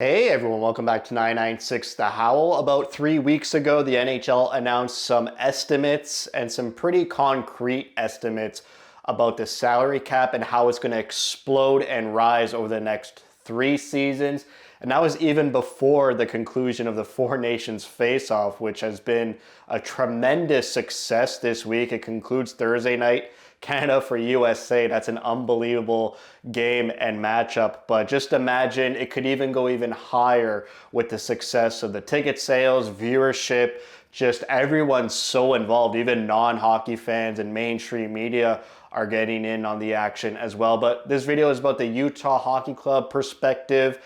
Hey everyone, welcome back to 996 The Howl. About 3 weeks ago, the NHL announced some estimates and some pretty concrete estimates about the salary cap and how it's going to explode and rise over the next 3 seasons. And that was even before the conclusion of the Four Nations face-off, which has been a tremendous success this week. It concludes Thursday night. Canada for USA. That's an unbelievable game and matchup. But just imagine it could even go even higher with the success of the ticket sales, viewership, just everyone's so involved. Even non-hockey fans and mainstream media are getting in on the action as well. But this video is about the Utah Hockey Club perspective.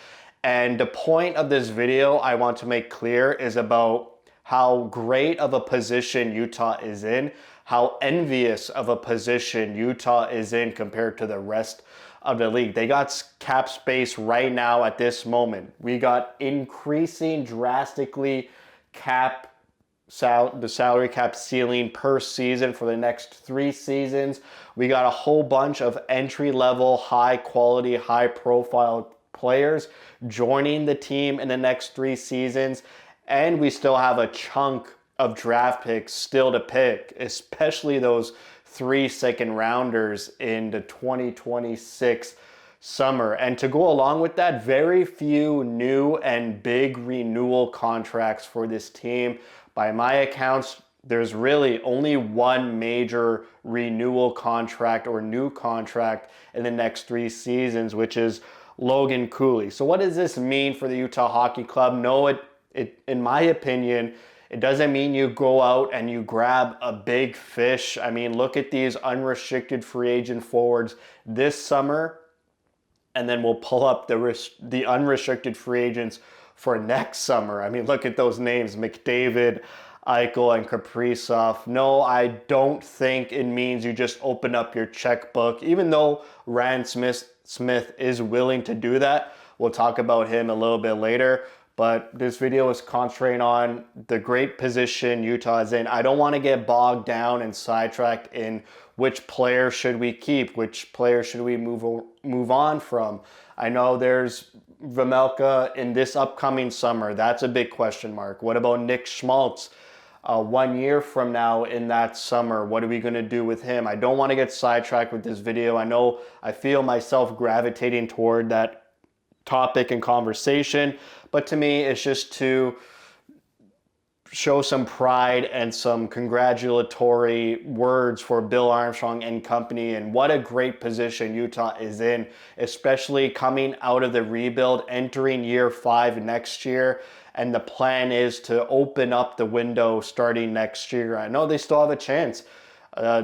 And the point of this video I want to make clear is about how great of a position Utah is in, how envious of a position Utah is in compared to the rest of the league. They got cap space right now at this moment. We got increasing drastically the salary cap ceiling per season for the next 3 seasons. We got a whole bunch of entry-level, high-quality, high-profile players joining the team in the next 3 seasons. And we still have a chunk of draft picks still to pick, especially those 3 second rounders in the 2026 summer. And to go along with that, very few new and big renewal contracts for this team. By my accounts, there's really only one major renewal contract or new contract in the next 3 seasons, which is Logan Cooley. So what does this mean for the Utah Hockey Club? No, in my opinion, it doesn't mean you go out and you grab a big fish. I mean, look at these unrestricted free agent forwards this summer, and then we'll pull up the unrestricted free agents for next summer. I mean, look at those names, McDavid, Eichel, and Kaprizov. No, I don't think it means you just open up your checkbook, even though Ryan Smith is willing to do that. We'll talk about him a little bit later. But this video is concentrating on the great position Utah is in. I don't want to get bogged down and sidetracked in which player should we keep, which player should we move on from. I know there's Vejmelka in this upcoming summer. That's a big question mark. What about Nick Schmaltz 1 year from now in that summer? What are we going to do with him? I don't want to get sidetracked with this video. I know I feel myself gravitating toward that topic and conversation, but to me it's just to show some pride and some congratulatory words for Bill Armstrong and company, and what a great position Utah is in, especially coming out of the rebuild, entering year 5 next year. And the plan is to open up the window starting next year. I know they still have a chance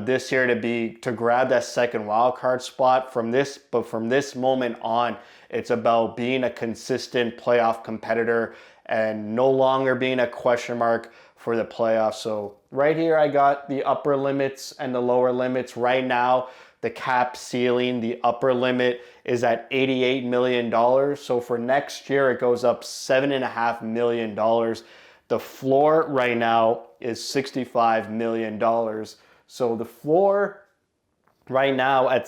this year to grab that second wild card spot but from this moment on, it's about being a consistent playoff competitor and no longer being a question mark for the playoffs. So right here, I got the upper limits and the lower limits. Right now, the cap ceiling, the upper limit is at $88 million. So for next year, it goes up $7.5 million. The floor right now is $65 million. So the floor right now at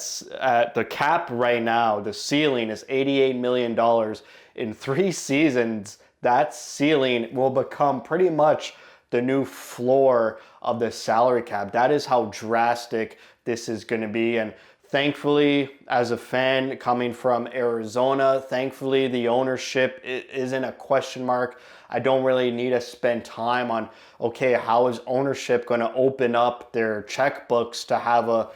the cap right now, the ceiling is $88 million. In 3 seasons, that ceiling will become pretty much the new floor of the salary cap. That is how drastic this is going to be. And thankfully, as a fan coming from Arizona, thankfully the ownership isn't a question mark. I don't really need to spend time on, okay, how is ownership going to open up their checkbooks to have a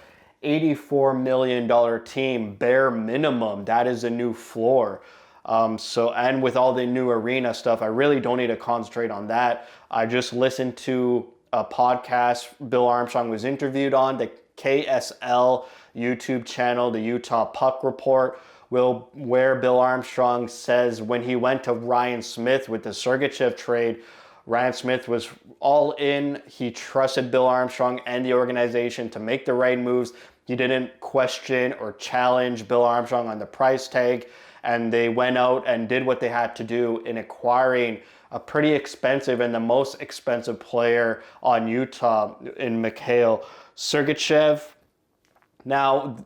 $84 million team bare minimum? That is a new floor. And with all the new arena stuff, I really don't need to concentrate on that. I just listened to a podcast Bill Armstrong was interviewed on, the KSL YouTube channel, the Utah Puck Report, where Bill Armstrong says when he went to Ryan Smith with the Sergachev trade, Ryan Smith was all in. He trusted Bill Armstrong and the organization to make the right moves. He didn't question or challenge Bill Armstrong on the price tag, and they went out and did what they had to do in acquiring a pretty expensive and the most expensive player on Utah in Mikhail Sergachev. Now,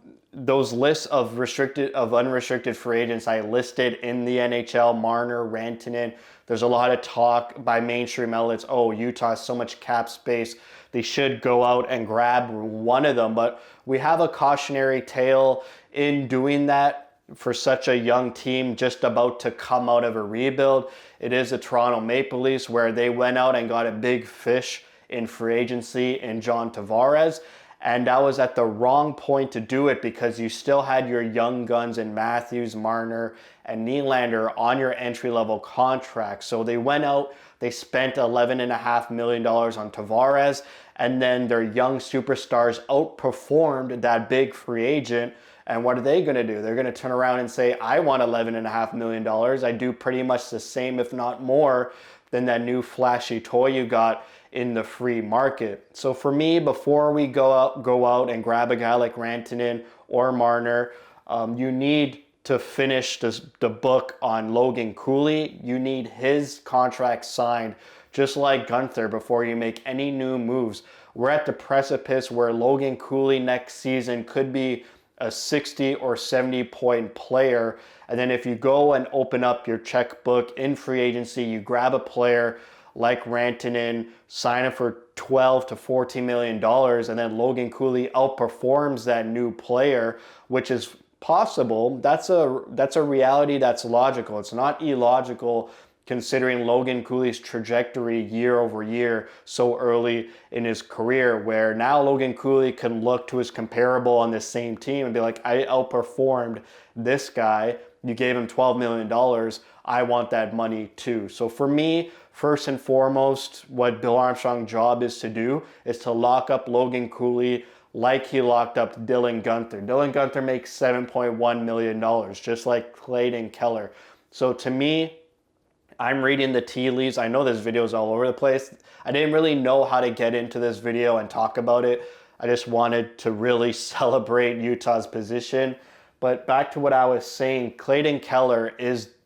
those lists of unrestricted free agents I listed in the NHL, Marner, Rantanen, there's a lot of talk by mainstream outlets, oh, Utah has so much cap space, they should go out and grab one of them. But we have a cautionary tale in doing that for such a young team just about to come out of a rebuild. It is the Toronto Maple Leafs, where they went out and got a big fish in free agency in John Tavares. And that was at the wrong point to do it, because you still had your young guns in Matthews, Marner, and Nylander on your entry-level contracts. So they went out, they spent $11.5 million on Tavares, and then their young superstars outperformed that big free agent. And what are they going to do? They're going to turn around and say, I want $11.5 million. I do pretty much the same, if not more, than that new flashy toy you got in the free market. So for me, before we go out and grab a guy like Rantanen or Marner, you need to finish the book on Logan Cooley. You need his contract signed, just like Gunther, before you make any new moves. We're at the precipice where Logan Cooley next season could be a 60 or 70 point player. And then if you go and open up your checkbook in free agency, you grab a player like Rantanen, sign him for $12 to $14 million, and then Logan Cooley outperforms that new player, which is possible. That's a reality that's logical. It's not illogical, considering Logan Cooley's trajectory year over year so early in his career, where now Logan Cooley can look to his comparable on the same team and be like, I outperformed this guy. You gave him $12 million. I want that money too. So for me, first and foremost, what Bill Armstrong's job is to do is to lock up Logan Cooley like he locked up Dylan Gunther. Dylan Gunther makes $7.1 million, just like Clayton Keller. So to me, I'm reading the tea leaves. I know this video is all over the place. I didn't really know how to get into this video and talk about it. I just wanted to really celebrate Utah's position. But back to what I was saying, Clayton Keller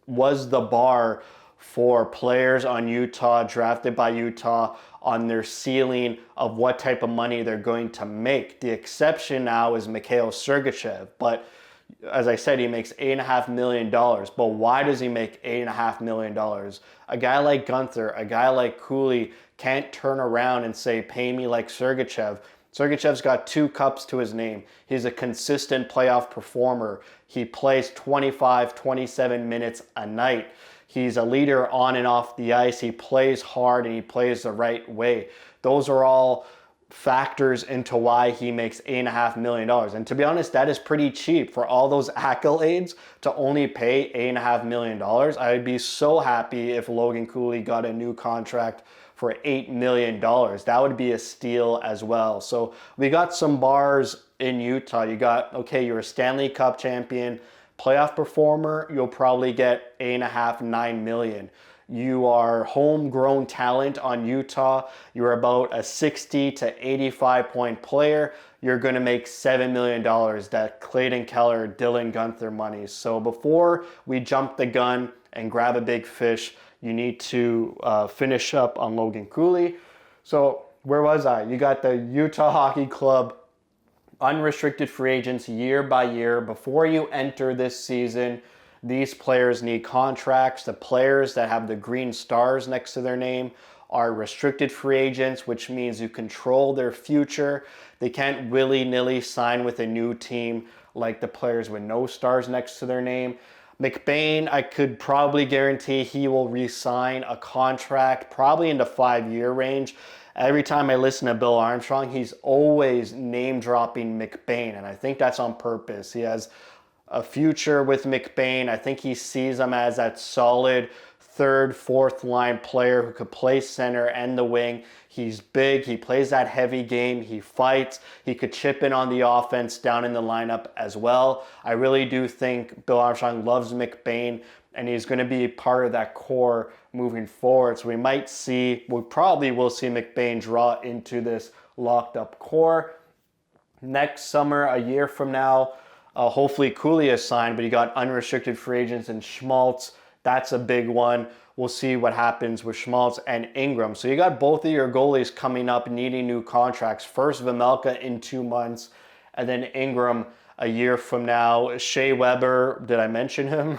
was the bar for players on Utah, drafted by Utah, on their ceiling of what type of money they're going to make. The exception now is Mikhail Sergachev, but as I said, he makes $8.5 million. But why does he make $8.5 million? A guy like Gunther, a guy like Cooley can't turn around and say, pay me like Sergachev. Sergachev's got 2 cups to his name. He's a consistent playoff performer. He plays 25, 27 minutes a night. He's a leader on and off the ice. He plays hard and he plays the right way. Those are all factors into why he makes $8.5 million. And to be honest, that is pretty cheap for all those accolades to only pay $8.5 million. I'd be so happy if Logan Cooley got a new contract for $8 million. That would be a steal as well. So we got some bars in Utah. You got, okay, you're a Stanley Cup champion, playoff performer, you'll probably get $8.5, $9 million. You are homegrown talent on Utah. You're about a 60 to 85 point player. You're going to make $7 million, that Clayton Keller, Dylan Gunther money. So before we jump the gun and grab a big fish, you need to finish up on Logan Cooley. So where was I? You got the Utah Hockey Club unrestricted free agents year by year. Before you enter this season, these players need contracts. The players that have the green stars next to their name are restricted free agents, which means you control their future. They can't willy-nilly sign with a new team like the players with no stars next to their name. McBain, I could probably guarantee he will re-sign a contract probably in the 5-year range. Every time I listen to Bill Armstrong, he's always name-dropping McBain, and I think that's on purpose. He has a future with McBain. I think he sees him as that solid third, fourth line player who could play center and the wing. He's big. He plays that heavy game. He fights. He could chip in on the offense down in the lineup as well. I really do think Bill Armstrong loves McBain, and he's going to be part of that core moving forward. So we probably will see McBain draw into this locked up core. Next summer, a year from now, hopefully Cooley is signed, but you got unrestricted free agents and Schmaltz. That's a big one. We'll see what happens with Schmaltz and Ingram. So you got both of your goalies coming up needing new contracts. First Vejmelka in 2 months, and then Ingram a year from now. Shea Weber, did I mention him?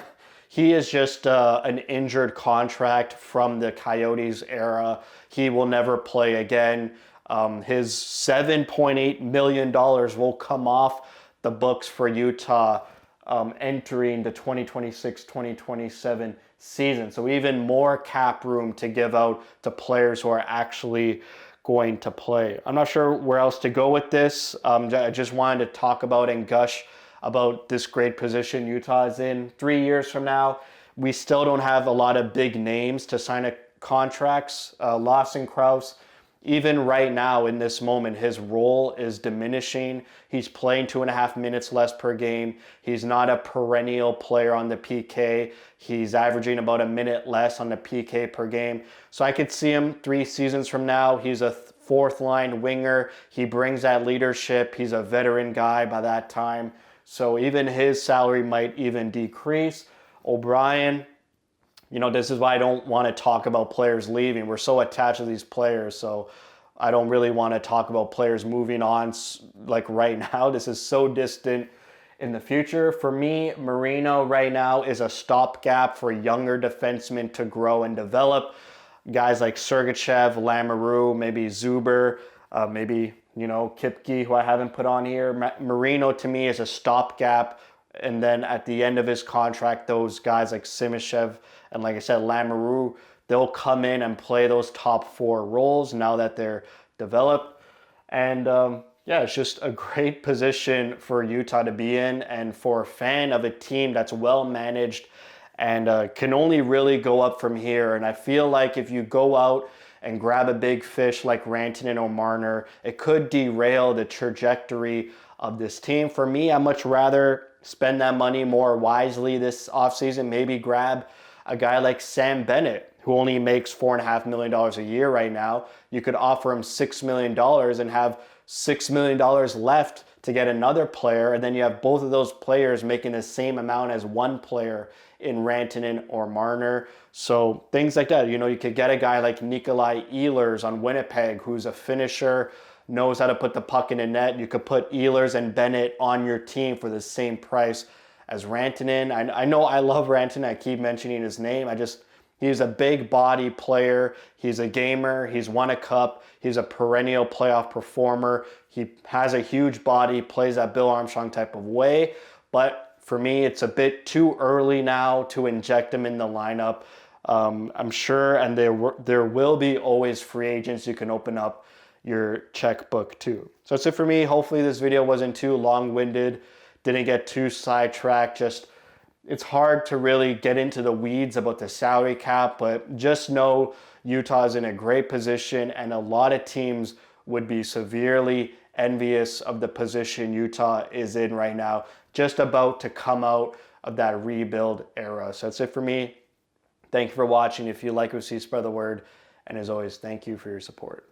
He is just an injured contract from the Coyotes era. He will never play again. His $7.8 million will come off the books for Utah entering the 2026-2027 season. So even more cap room to give out to players who are actually going to play. I'm not sure where else to go with this. I just wanted to talk about and gush about this great position Utah is in. 3 years from now, we still don't have a lot of big names to sign contracts. Lawson Krause, even right now in this moment, his role is diminishing. He's playing 2.5 minutes less per game. He's not a perennial player on the PK. He's averaging about a minute less on the PK per game. So I could see him 3 seasons from now. He's a fourth line winger. He brings that leadership. He's a veteran guy by that time. So even his salary might even decrease. O'Brien, this is why I don't want to talk about players leaving. We're so attached to these players, so I don't really want to talk about players moving on like right now. This is so distant in the future. For me, Marino right now is a stopgap for younger defensemen to grow and develop. Guys like Sergachev, Lamoureux, maybe Zuber, maybe Kipke, who I haven't put on here. Marino to me is a stopgap. And then at the end of his contract, those guys like Simishev and, like I said, Lamoureux, they'll come in and play those top 4 roles now that they're developed. And it's just a great position for Utah to be in, and for a fan of a team that's well managed and can only really go up from here. And I feel like if you go out and grab a big fish like Rantanen or Marner, it could derail the trajectory of this team. For me, I'd much rather spend that money more wisely this offseason. Maybe grab a guy like Sam Bennett, who only makes $4.5 million a year right now. You could offer him $6 million and have $6 million left to get another player, and then you have both of those players making the same amount as one player in Rantanen or Marner. So things like that. You could get a guy like Nikolai Ehlers on Winnipeg, who's a finisher, knows how to put the puck in the net. You could put Ehlers and Bennett on your team for the same price as Rantanen. I know I love Rantanen. I keep mentioning his name. He's a big body player. He's a gamer. He's won a cup. He's a perennial playoff performer. He has a huge body, plays that Bill Armstrong type of way. But for me, it's a bit too early now to inject him in the lineup. I'm sure, and there will be always free agents you can open up your checkbook too. So that's it for me. Hopefully this video wasn't too long-winded, didn't get too sidetracked. It's hard to really get into the weeds about the salary cap, but just know Utah is in a great position, and a lot of teams would be severely envious of the position Utah is in right now, just about to come out of that rebuild era. So that's it for me. Thank you for watching. If you like what you see, spread the word. And as always, thank you for your support.